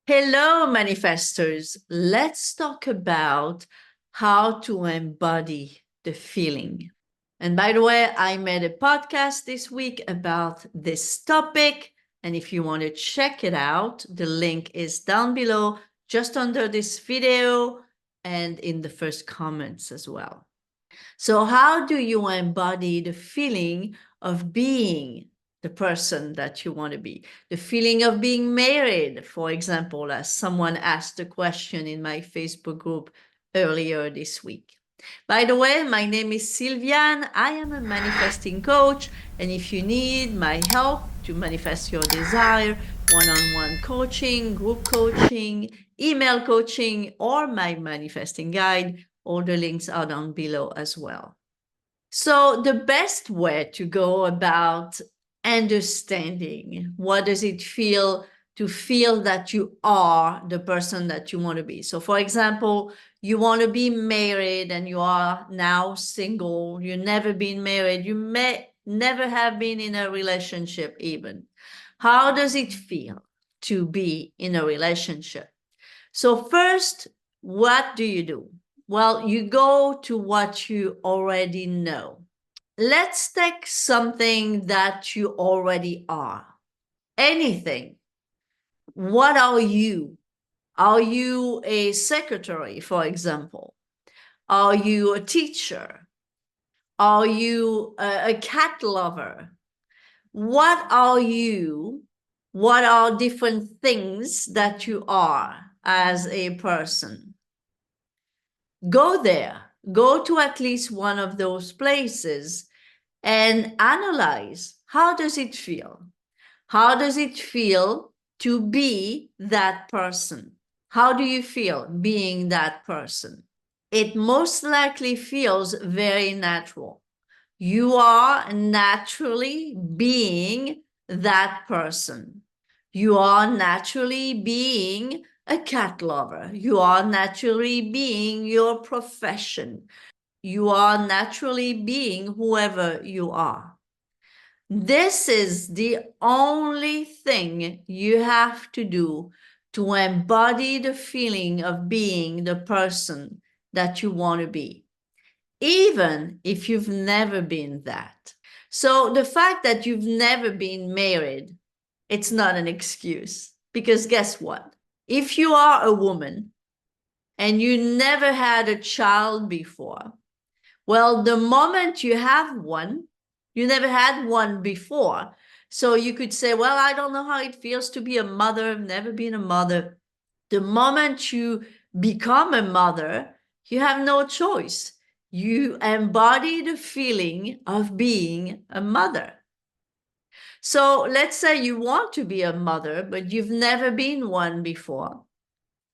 Hello, manifestors. Let's talk about how to embody the feeling. And by the way, I made a podcast this week about this topic. And if you want to check it out, the link is down below, just under this video and in the first comments as well. So how do you embody the feeling of being the person that you want to be? The feeling of being married, for example, as someone asked a question in my Facebook group earlier this week. By the way, my name is Sylviane. I am a manifesting coach. And if you need my help to manifest your desire, one-on-one coaching, group coaching, email coaching, or my manifesting guide, all the links are down below as well. So the best way to go about understanding what does it feel to feel that you are the person that you want to be. So for example, you want to be married and you are now single, you've never been married, you may never have been in a relationship even. How does it feel to be in a relationship? So first, what do? Well, you go to what you already know. Let's take something that you already are. Anything. What are you? Are you a secretary, for example? Are you a teacher? Are you a cat lover? What are you? What are different things that you are as a person? Go there. Go to at least one of those places and analyze, how does it feel? How does it feel to be that person? How do you feel being that person? It most likely feels very natural. You are naturally being that person. You are naturally being a cat lover. You are naturally being your profession. You are naturally being whoever you are. This is the only thing you have to do to embody the feeling of being the person that you want to be, even if you've never been that. So the fact that you've never been married, it's not an excuse, because guess what? If you are a woman and you never had a child before, well, the moment you have one, you never had one before. So you could say, well, I don't know how it feels to be a mother. I've never been a mother. The moment you become a mother, you have no choice. You embody the feeling of being a mother. So let's say you want to be a mother, but you've never been one before.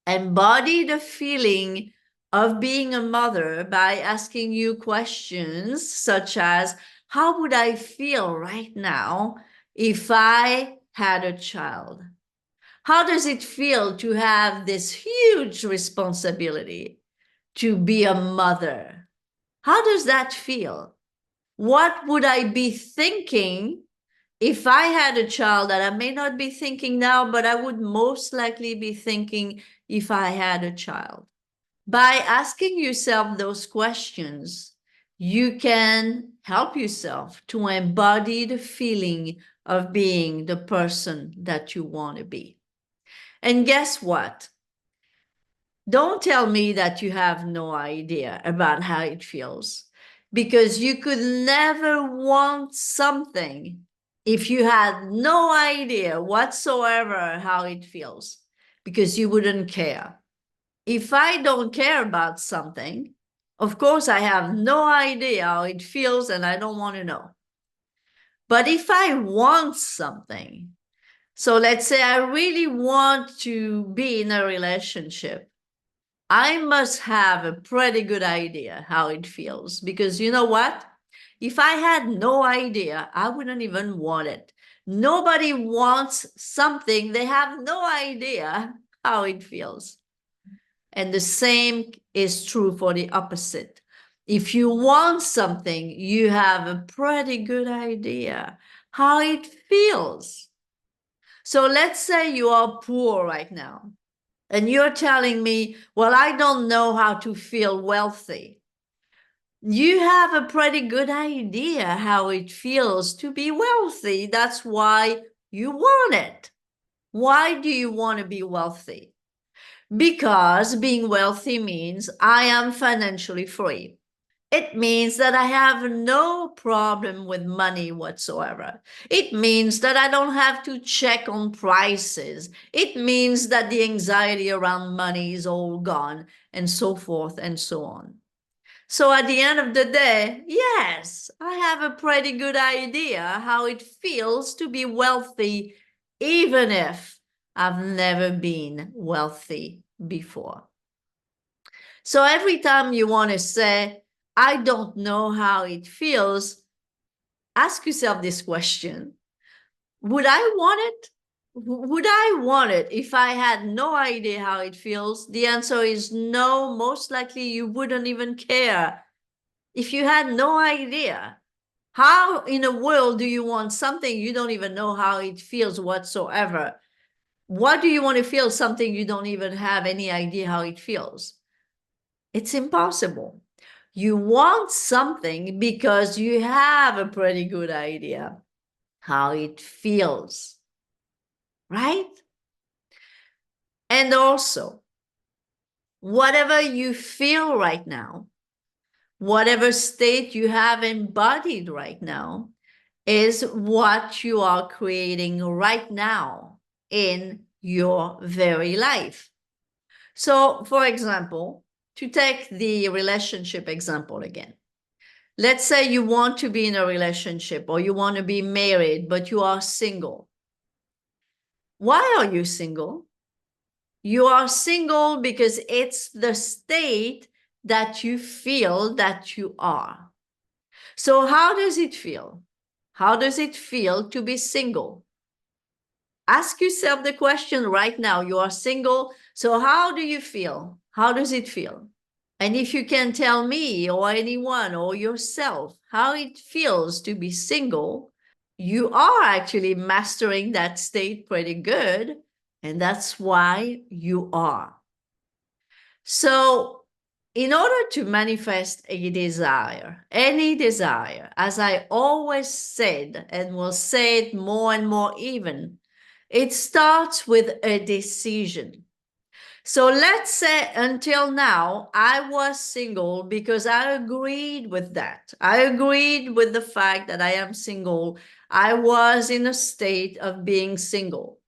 Embody the feeling of being a mother by asking you questions such as, how would I feel right now if I had a child? How does it feel to have this huge responsibility to be a mother? How does that feel? What would I be thinking if I had a child that I may not be thinking now, but I would most likely be thinking if I had a child? By asking yourself those questions, you can help yourself to embody the feeling of being the person that you want to be. And guess what? Don't tell me that you have no idea about how it feels, because you could never want something if you had no idea whatsoever how it feels, because you wouldn't care. If I don't care about something, of course, I have no idea how it feels and I don't want to know. But if I want something, so let's say I really want to be in a relationship, I must have a pretty good idea how it feels, because you know what? If I had no idea, I wouldn't even want it. Nobody wants something they have no idea how it feels. And the same is true for the opposite. If you want something, you have a pretty good idea how it feels. So let's say you are poor right now And you're telling me, well, I don't know how to feel wealthy. You have a pretty good idea how it feels to be wealthy. That's why you want it. Why do you want to be wealthy? Because being wealthy means I am financially free. It means that I have no problem with money whatsoever. It means that I don't have to check on prices. It means that the anxiety around money is all gone, and so forth and so on. So at the end of the day, yes, I have a pretty good idea how it feels to be wealthy, even if I've never been wealthy before. So every time you want to say, I don't know how it feels, ask yourself this question. Would I want it? Would I want it if I had no idea how it feels? The answer is no. Most likely you wouldn't even care. If you had no idea, how in the world do you want something you don't even know how it feels whatsoever? What do you want to feel something you don't even have any idea how it feels? It's impossible. You want something because you have a pretty good idea how it feels, right? And also, whatever you feel right now, whatever state you have embodied right now, is what you are creating right now in your very life. So, for example, to take the relationship example again, let's say you want to be in a relationship or you want to be married, but you are single. Why are you single? You are single because it's the state that you feel that you are. So how does it feel? How does it feel to be single? Ask yourself the question right now. You are single, so how do you feel? How does it feel? And if you can tell me or anyone or yourself how it feels to be single, you are actually mastering that state pretty good, and that's why you are. So in order to manifest a desire, any desire, as I always said and will say it more and more even, it starts with a decision. So let's say until now, I was single because I agreed with that. I agreed with the fact that I am single. I was in a state of being single.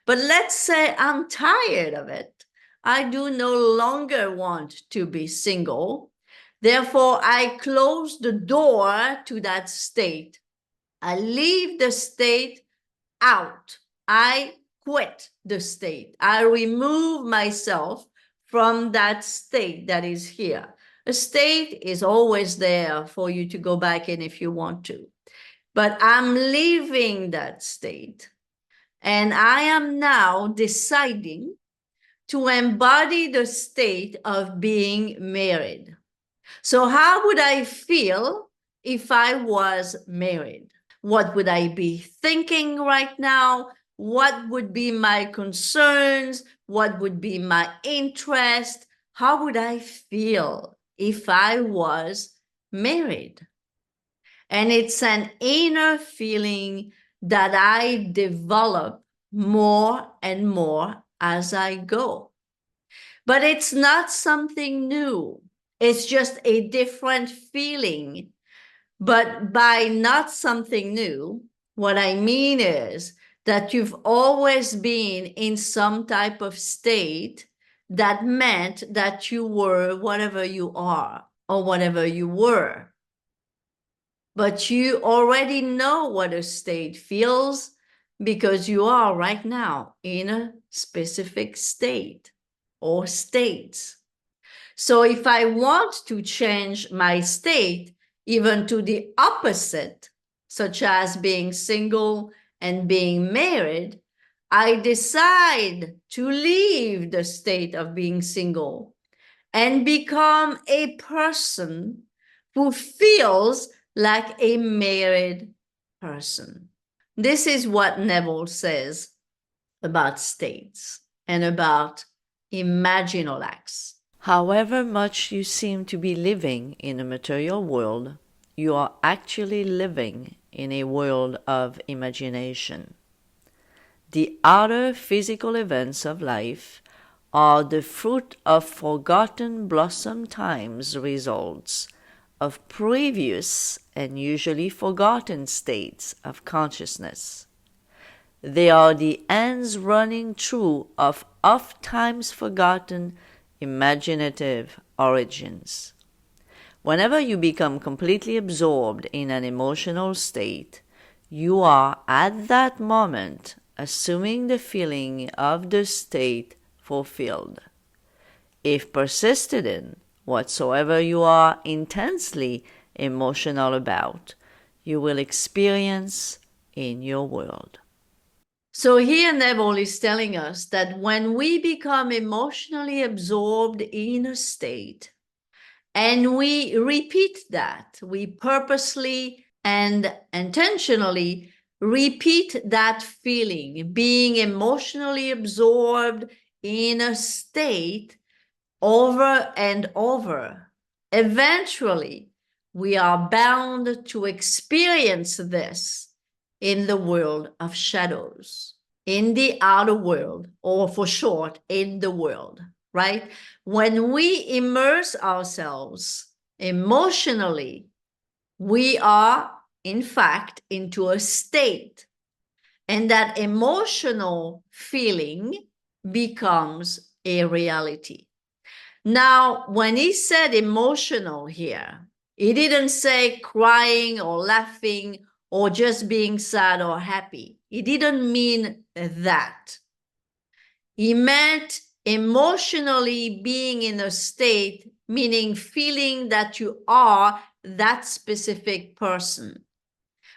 But let's say I'm tired of it. I do no longer want to be single. Therefore, I close the door to that state. I leave the state out. I quit the state. I remove myself from that state that is here. A state is always there for you to go back in if you want to. But I'm leaving that state. And I am now deciding to embody the state of being married. So how would I feel if I was married? What would I be thinking right now? What would be my concerns? What would be my interest? How would I feel if I was married? And it's an inner feeling that I develop more and more as I go. But it's not something new. It's just a different feeling. But by not something new, what I mean is that you've always been in some type of state that meant that you were whatever you are or whatever you were. But you already know what a state feels because you are right now in a specific state or states. So if I want to change my state even to the opposite, such as being single and being married, I decide to leave the state of being single and become a person who feels like a married person. This is what Neville says about states and about imagine or acts. However much you seem to be living in a material world, you are actually living in a world of imagination. The outer physical events of life are the fruit of forgotten blossom time's results of previous and usually forgotten states of consciousness. They are the ends running through of oft-times forgotten imaginative origins. Whenever you become completely absorbed in an emotional state, you are at that moment assuming the feeling of the state fulfilled. If persisted in whatsoever you are intensely emotional about, you will experience in your world. So here Neville is telling us that when we become emotionally absorbed in a state, and we repeat that, we purposely and intentionally repeat that feeling, being emotionally absorbed in a state over and over. Eventually, we are bound to experience this in the world of shadows, in the outer world, or for short, in the world, right? When we immerse ourselves emotionally, we are, in fact, into a state, and that emotional feeling becomes a reality. Now, when he said emotional here, he didn't say crying or laughing or just being sad or happy. He didn't mean that. He meant emotionally being in a state, meaning feeling that you are that specific person.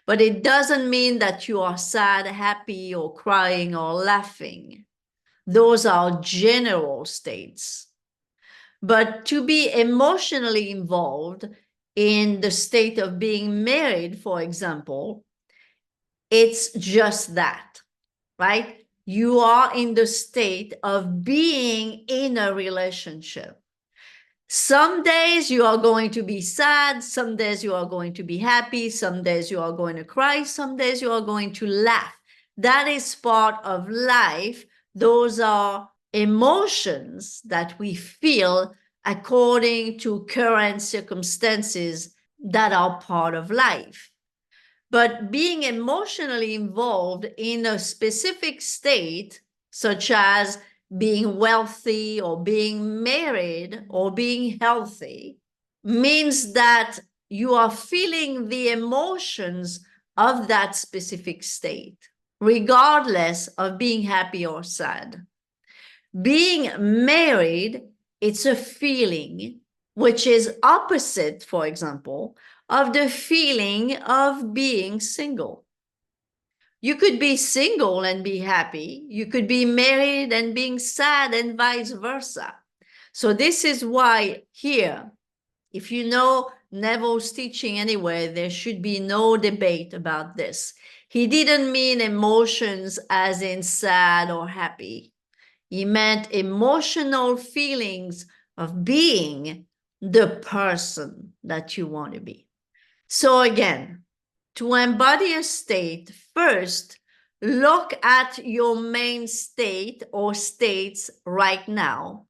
But it doesn't mean that you are sad, happy, or crying or laughing. Those are general states. But to be emotionally involved in the state of being married, for example, it's just that, right? You are in the state of being in a relationship. Some days you are going to be sad, some days you are going to be happy, some days you are going to cry, some days you are going to laugh. That is part of life. Those are emotions that we feel according to current circumstances that are part of life. But being emotionally involved in a specific state, such as being wealthy or being married or being healthy, means that you are feeling the emotions of that specific state, regardless of being happy or sad. Being married, it's a feeling which is opposite, for example, of the feeling of being single. You could be single and be happy. You could be married and being sad, and vice versa. So this is why here, if you know Neville's teaching anyway, there should be no debate about this. He didn't mean emotions as in sad or happy. He meant emotional feelings of being the person that you want to be. So again, to embody a state, first, look at your main state or states right now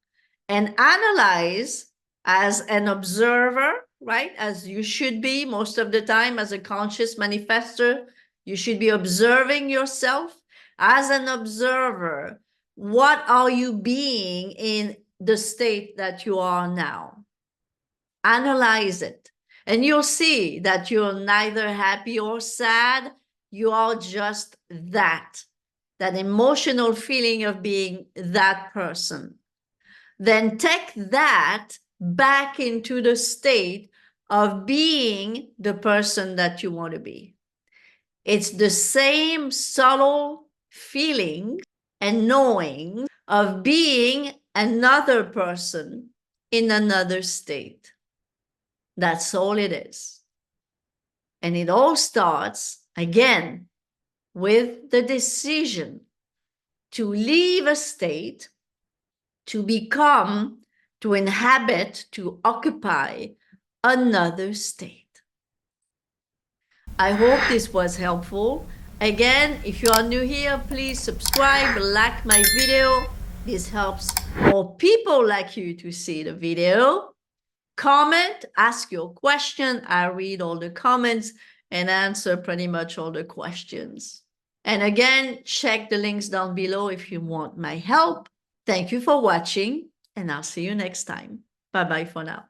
and analyze as an observer, right? As you should be most of the time as a conscious manifester, you should be observing yourself. As an observer, what are you being in the state that you are now? Analyze it. And you'll see that you're neither happy or sad. You are just that emotional feeling of being that person. Then take that back into the state of being the person that you want to be. It's the same subtle feeling and knowing of being another person in another state. That's all it is. And it all starts, again, with the decision to leave a state to become, to inhabit, to occupy another state. I hope this was helpful. Again, if you are new here, please subscribe, like my video. This helps more people like you to see the video. Comment, ask your question. I read all the comments and answer pretty much all the questions. And again, check the links down below if you want my help. Thank you for watching, and I'll see you next time. Bye-bye for now.